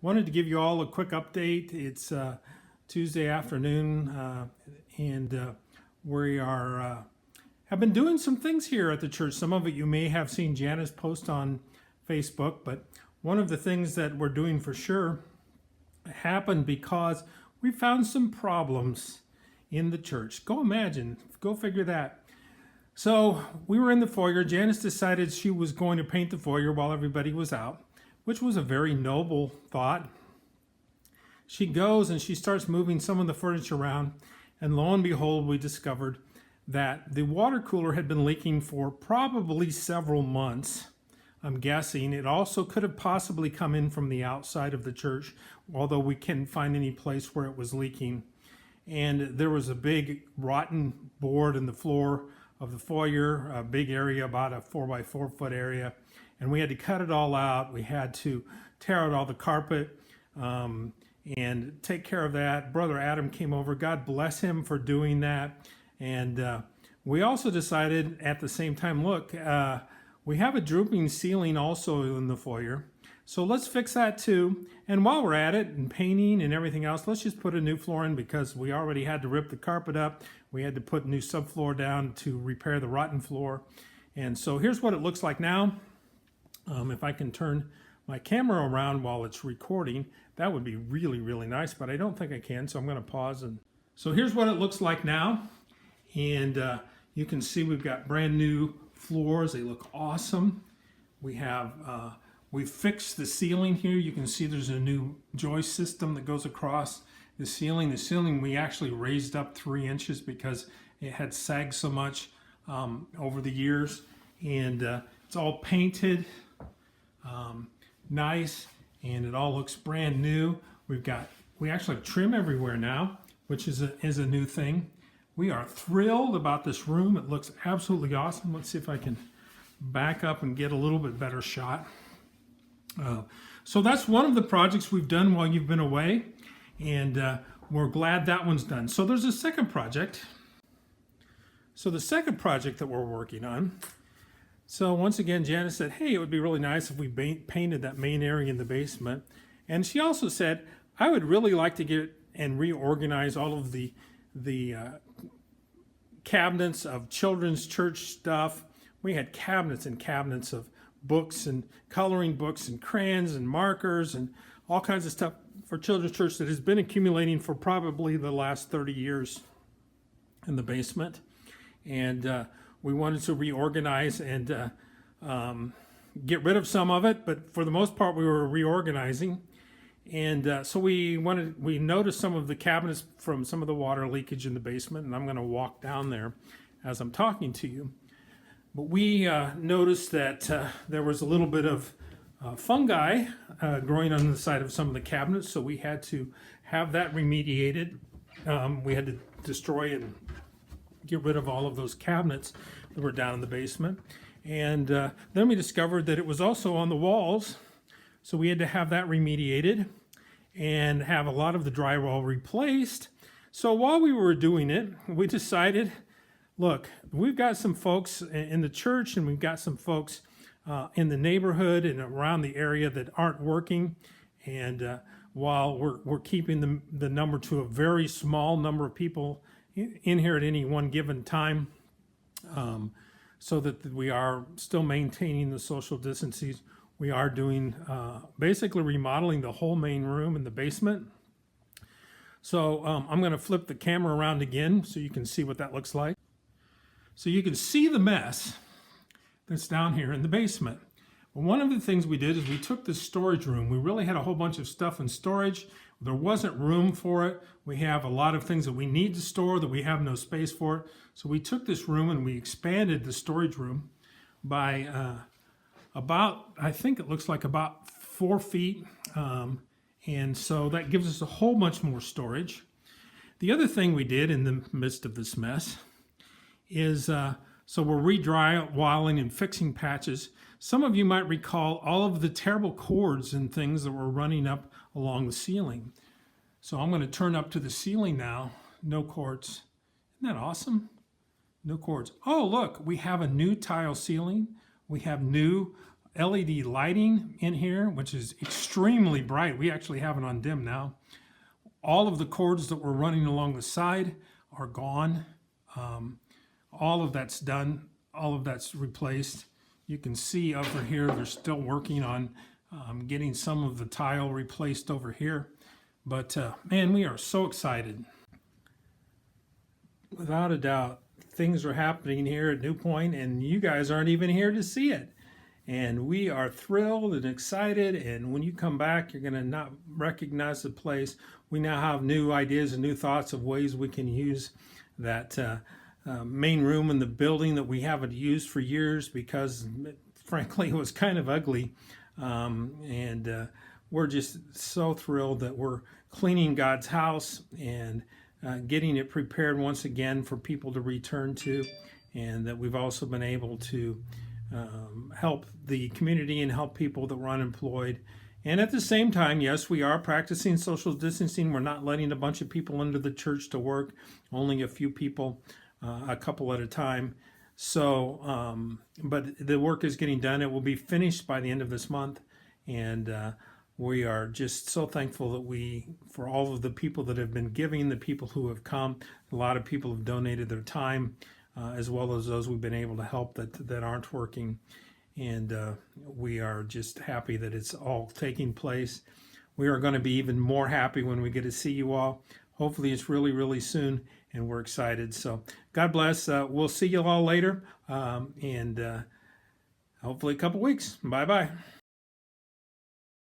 Wanted to give you all a quick update. It's Tuesday afternoon, and we have been doing some things here at the church. Some of it you may have seen Janice post on Facebook, but one of the things that we're doing for sure happened because we found some problems in the church. Go imagine, go figure that. So we were in the foyer. Janice decided she was going to paint the foyer while everybody was out, which was a very noble thought. She goes and she starts moving some of the furniture around, and lo and behold, we discovered that the water cooler had been leaking for probably several months. I'm guessing it also could have possibly come in from the outside of the church, although we couldn't find any place where it was leaking. And there was a big rotten board in the floor of the foyer, a big area, about a 4x4 foot area. And we had to cut it all out. We had to tear out all the carpet and take care of that. Brother Adam came over. God bless him for doing that. And we also decided at the same time, look, we have a drooping ceiling also in the foyer. So let's fix that too. And while we're at it and painting and everything else, let's just put a new floor in because we already had to rip the carpet up. We had to put new subfloor down to repair the rotten floor. And so here's what it looks like now. If I can turn my camera around while it's recording, that would be really, really nice, but I don't think I can, so I'm going to pause. And so here's what it looks like now. And you can see we've got brand new floors. They look awesome. We have we fixed the ceiling here. You can see there's a new joist system that goes across the ceiling. The ceiling we actually raised up 3 inches because it had sagged so much over the years. And it's all painted nice, and it all looks brand new. We actually have trim everywhere now, which is a new thing. We are thrilled about this room. It looks absolutely awesome. Let's see if I can back up and get a little bit better shot. So that's one of the projects we've done while you've been away, and we're glad that one's done. So there's a second project. So the second project that we're working on. So once again, Janice said, hey, it would be really nice if we painted that main area in the basement. And she also said, I would really like to get and reorganize all of the cabinets of children's church stuff. We had cabinets and cabinets of books and coloring books and crayons and markers and all kinds of stuff for children's church that has been accumulating for probably the last 30 years in the basement. And we wanted to reorganize and get rid of some of it, but for the most part we were reorganizing. And so we noticed some of the cabinets from some of the water leakage in the basement, and I'm going to walk down there as I'm talking to you. But we noticed that there was a little bit of fungi growing on the side of some of the cabinets, so we had to have that remediated. We had to destroy and get rid of all of those cabinets that were down in the basement. And then we discovered that it was also on the walls, so we had to have that remediated and have a lot of the drywall replaced. So while we were doing it, we decided, look, we've got some folks in the church and we've got some folks in the neighborhood and around the area that aren't working. And while we're keeping the number to a very small number of people in here at any one given time, so that we are still maintaining the social distancing. We are doing basically remodeling the whole main room in the basement. So I'm going to flip the camera around again so you can see what that looks like. So you can see the mess that's down here in the basement. Well, one of the things we did is we took this storage room. We really had a whole bunch of stuff in storage. There wasn't room for it. We have a lot of things that we need to store that we have no space for. So we took this room and we expanded the storage room by I think it looks like about 4 feet. And so that gives us a whole bunch more storage. The other thing we did in the midst of this mess is, so we're re-drywalling and fixing patches. Some of you might recall all of the terrible cords and things that were running up along the ceiling. So I'm going to turn up to the ceiling now. No cords. Isn't that awesome? No cords. Oh, look, we have a new tile ceiling. We have new LED lighting in here, which is extremely bright. We actually have it on dim now. All of the cords that were running along the side are gone. All of that's done. All of that's replaced. You can see over here they're still working on getting some of the tile replaced over here. But man, we are so excited. Without a doubt, things are happening here at New Pointe, and you guys aren't even here to see it. And we are thrilled and excited, and when you come back, you're going to not recognize the place. We now have new ideas and new thoughts of ways we can use that main room in the building that we haven't used for years because, frankly, it was kind of ugly. We're just so thrilled that we're cleaning God's house and getting it prepared once again for people to return to, and that we've also been able to help the community and help people that were unemployed. And at the same time, yes, we are practicing social distancing. We're not letting a bunch of people into the church to work, only a few people, a couple at a time. So, but the work is getting done. It will be finished by the end of this month. And we are just so thankful that for all of the people that have been giving, the people who have come. A lot of people have donated their time, as well as those we've been able to help that aren't working. And we are just happy that it's all taking place. We are going to be even more happy when we get to see you all. Hopefully it's really, really soon, and we're excited. So God bless. We'll see you all later, and hopefully a couple weeks. Bye-bye.